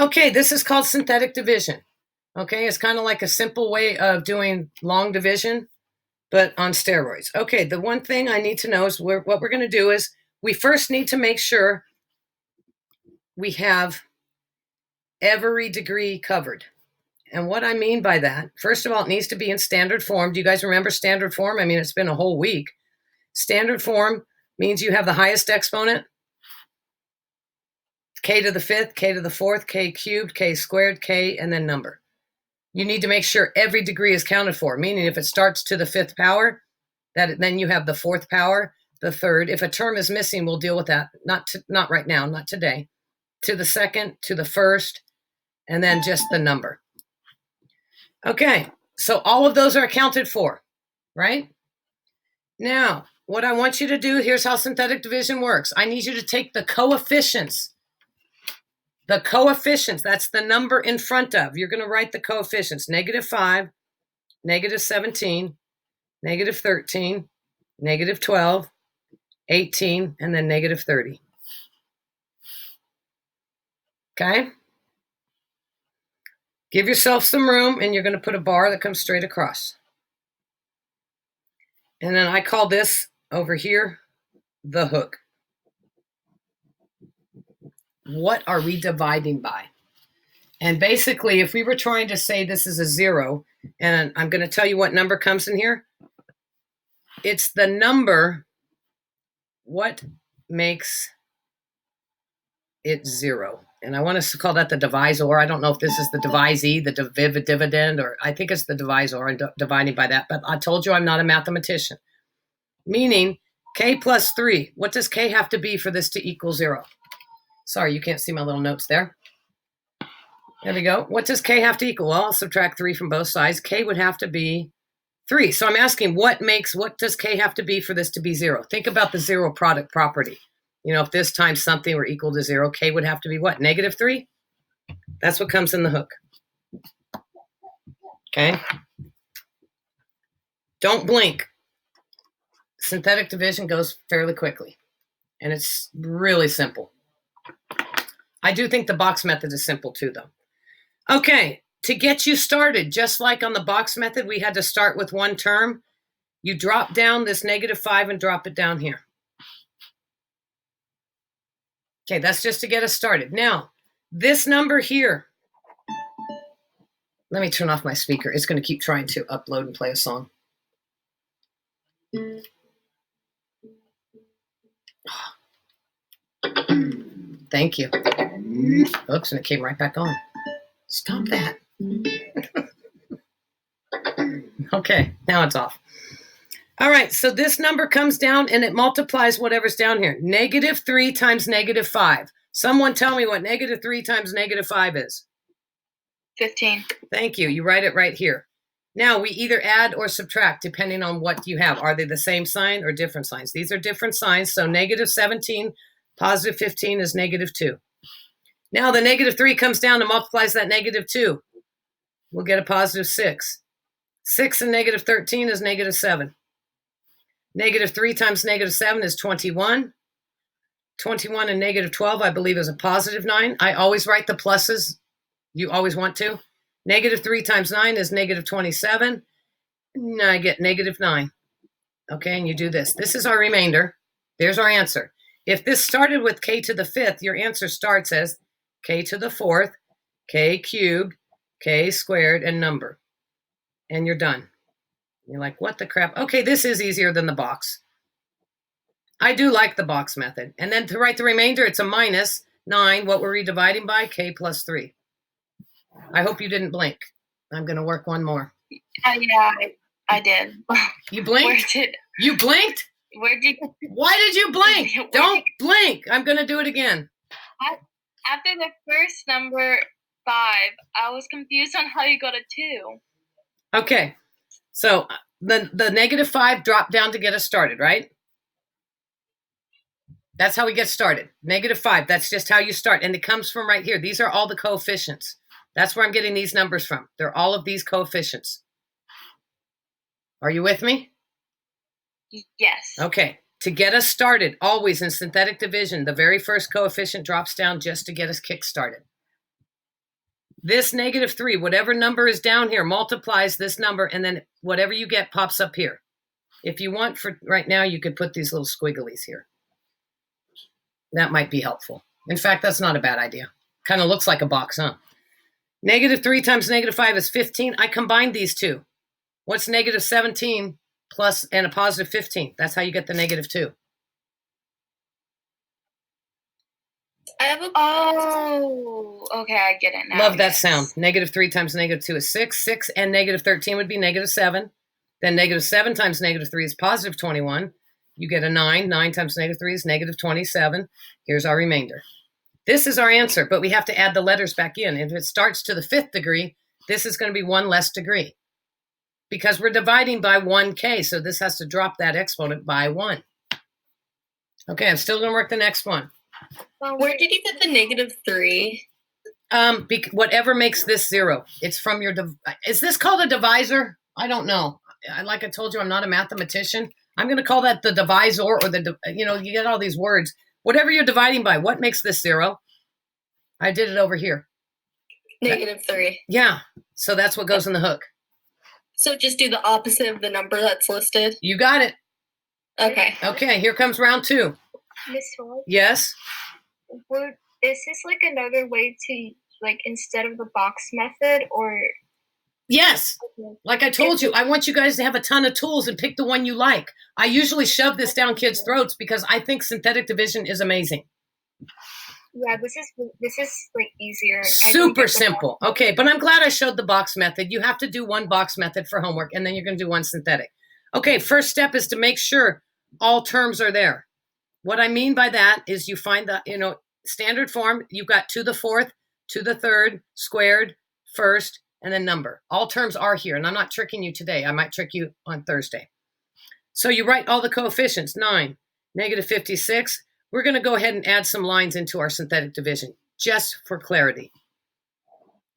Okay, this is called synthetic division. Okay, it's kind of like a simple way of doing long division, but on steroids. Okay, the one thing I need to know is what we're going to do is we first need to make sure we have every degree covered. And what I mean by that, first of all, it needs to be in standard form. Do you guys remember standard form? I mean, it's been a whole week. Standard form means you have the highest exponent, k to the fifth, k to the fourth, k cubed, k squared, k, and then number. You need to make sure every degree is counted for, meaning if it starts to the fifth power, then you have the fourth power, the third. If a term is missing, we'll deal with that. Not right now, not today. To the second, to the first, and then just the number. Okay, so all of those are accounted for, right? Now, what I want you to do, here's how synthetic division works. I need you to take the coefficients. The coefficients, that's the number in front of. You're going to write the coefficients. -5, -17, -13, -12, 18, and then -30. Okay? Give yourself some room, and you're going to put a bar that comes straight across. And then I call this over here the hook. What are we dividing by? And basically, if we were trying to say this is a 0, and I'm going to tell you what number comes in here, it's the number, what makes it 0. And I want us to call that the divisor. I don't know if this is the divisee, the dividend, or I think it's the divisor and dividing by that. But I told you I'm not a mathematician. Meaning, k plus 3. What does k have to be for this to equal 0? Sorry, you can't see my little notes there. There we go. What does k have to equal? Well, I'll subtract 3 from both sides. K would have to be 3. So I'm asking, what does k have to be for this to be 0? Think about the zero product property. You know, if this times something were equal to 0, k would have to be what? -3? That's what comes in the hook. Okay? Don't blink. Synthetic division goes fairly quickly. And it's really simple. I do think the box method is simple too, though. Okay, to get you started, just like on the box method, we had to start with one term. You drop down this -5 and drop it down here. Okay, that's just to get us started. Now, this number here, let me turn off my speaker. It's going to keep trying to upload and play a song. Thank you. Oops, and it came right back on. Stop that. Okay, now it's off. All right, so this number comes down and it multiplies whatever's down here. -3 times -5. Someone tell me what -3 times -5 is. 15. Thank you. You write it right here. Now, we either add or subtract depending on what you have. Are they the same sign or different signs? These are different signs, so -17, +15 is -2. Now, the -3 comes down and multiplies that -2. We'll get a +6. 6 and -13 is -7. -3 times -7 is 21. 21 and -12, I believe, is a +9. I always write the pluses. You always want to. -3 times 9 is -27. And I get -9. Okay, and you do this. This is our remainder. There's our answer. If this started with k to the 5th, your answer starts as k to the 4th, k cubed, k squared, and number. And you're done. You're like, what the crap? Okay, this is easier than the box. I do like the box method. And then to write the remainder, it's a -9. What were we dividing by? K plus 3. I hope you didn't blink. I'm going to work one more. Yeah, I did. You blinked? You blinked? Where did Why did you blink? Don't blink. I'm going to do it again. After the first number 5, I was confused on how you got a 2. Okay. So the -5 dropped down to get us started, right? That's how we get started. -5. That's just how you start. And it comes from right here. These are all the coefficients. That's where I'm getting these numbers from. They're all of these coefficients. Are you with me? Yes. Okay. To get us started, always in synthetic division, the very first coefficient drops down just to get us kick-started. This -3, whatever number is down here, multiplies this number, and then whatever you get pops up here. If you want, for right now, you could put these little squigglies here. That might be helpful. In fact, that's not a bad idea. Kind of looks like a box, huh? -3 times -5 is 15. I combined these two. What's -17 plus and a +15? That's how you get the -2. I have a. Oh, okay, I get it now. Love that sound. -3 times -2 is 6. 6 and -13 would be -7. Then -7 times -3 is +21. You get a 9. 9 times -3 is -27. Here's our remainder. This is our answer, but we have to add the letters back in. If it starts to the 5th degree, this is going to be 1 less degree because we're dividing by 1k, so this has to drop that exponent by 1. Okay, I'm still going to work the next one. Where did you get the -3? Whatever makes this 0. It's from your, is this called a divisor? I don't know. Like I told you, I'm not a mathematician. I'm going to call that the divisor or you get all these words. Whatever you're dividing by, what makes this 0? I did it over here. -3. Yeah, so that's what goes in the hook. So just do the opposite of the number that's listed? You got it. Okay. Okay, here comes round 2. Miss Ford, Yes? is this like another way to, like, instead of the box method, or? Yes. Like I told you, I want you guys to have a ton of tools and pick the one you like. I usually shove this down kids' throats because I think synthetic division is amazing. Yeah, this is like easier. Super simple. Okay, but I'm glad I showed the box method. You have to do one box method for homework, and then you're going to do one synthetic. Okay, first step is to make sure all terms are there. What I mean by that is you find the, standard form, you've got to the 4th, to the 3rd, squared, first, and then number. All terms are here, and I'm not tricking you today. I might trick you on Thursday. So you write all the coefficients, 9, -56. We're going to go ahead and add some lines into our synthetic division, just for clarity.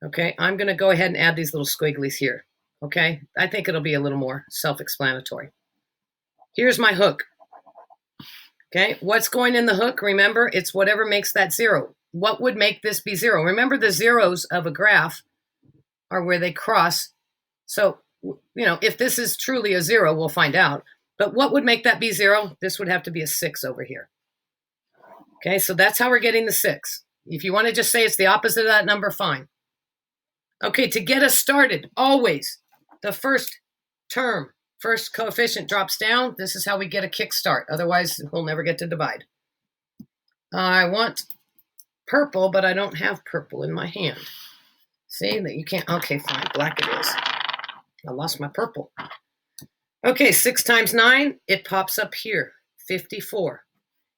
Okay, I'm going to go ahead and add these little squigglies here. Okay, I think it'll be a little more self-explanatory. Here's my hook. Okay, what's going in the hook? Remember, it's whatever makes that 0. What would make this be 0? Remember, the zeros of a graph are where they cross. So, if this is truly a 0, we'll find out. But what would make that be 0? This would have to be a 6 over here. Okay, so that's how we're getting the 6. If you want to just say it's the opposite of that number, fine. Okay, to get us started, always the first term, first coefficient drops down. This is how we get a kickstart. Otherwise, we'll never get to divide. I want purple, but I don't have purple in my hand. See that you can't. Okay, fine. Black it is. I lost my purple. Okay, 6 times 9, it pops up here, 54.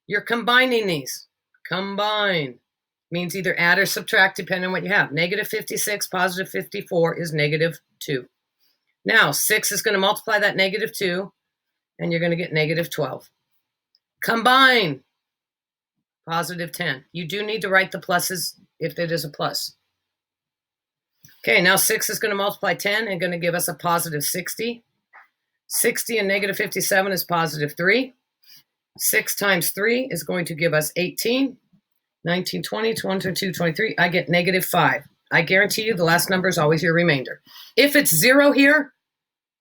You're combining these. Combine means either add or subtract depending on what you have. -56, +54 is -2. Now, 6 is going to multiply that -2, and you're going to get -12. Combine, +10. You do need to write the pluses if it is a plus. Okay, now 6 is going to multiply 10 and going to give us a +60. 60 and -57 is +3. 6 times 3 is going to give us 18. 19, 20, 22, 23. I get -5. I guarantee you the last number is always your remainder. If it's 0 here,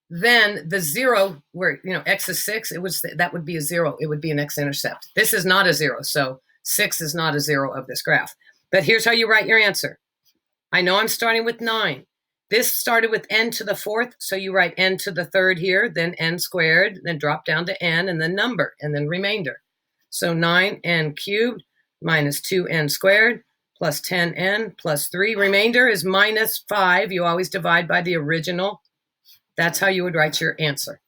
then the 0 where, x is 6, that would be a 0. It would be an x-intercept. This is not a 0, so 6 is not a 0 of this graph. But here's how you write your answer. I know I'm starting with 9. This started with n to the 4th, so you write n to the 3rd here, then n squared, then drop down to n, and then number, and then remainder. So 9n cubed minus 2n squared plus 10n plus 3. Remainder is -5. You always divide by the original. That's how you would write your answer.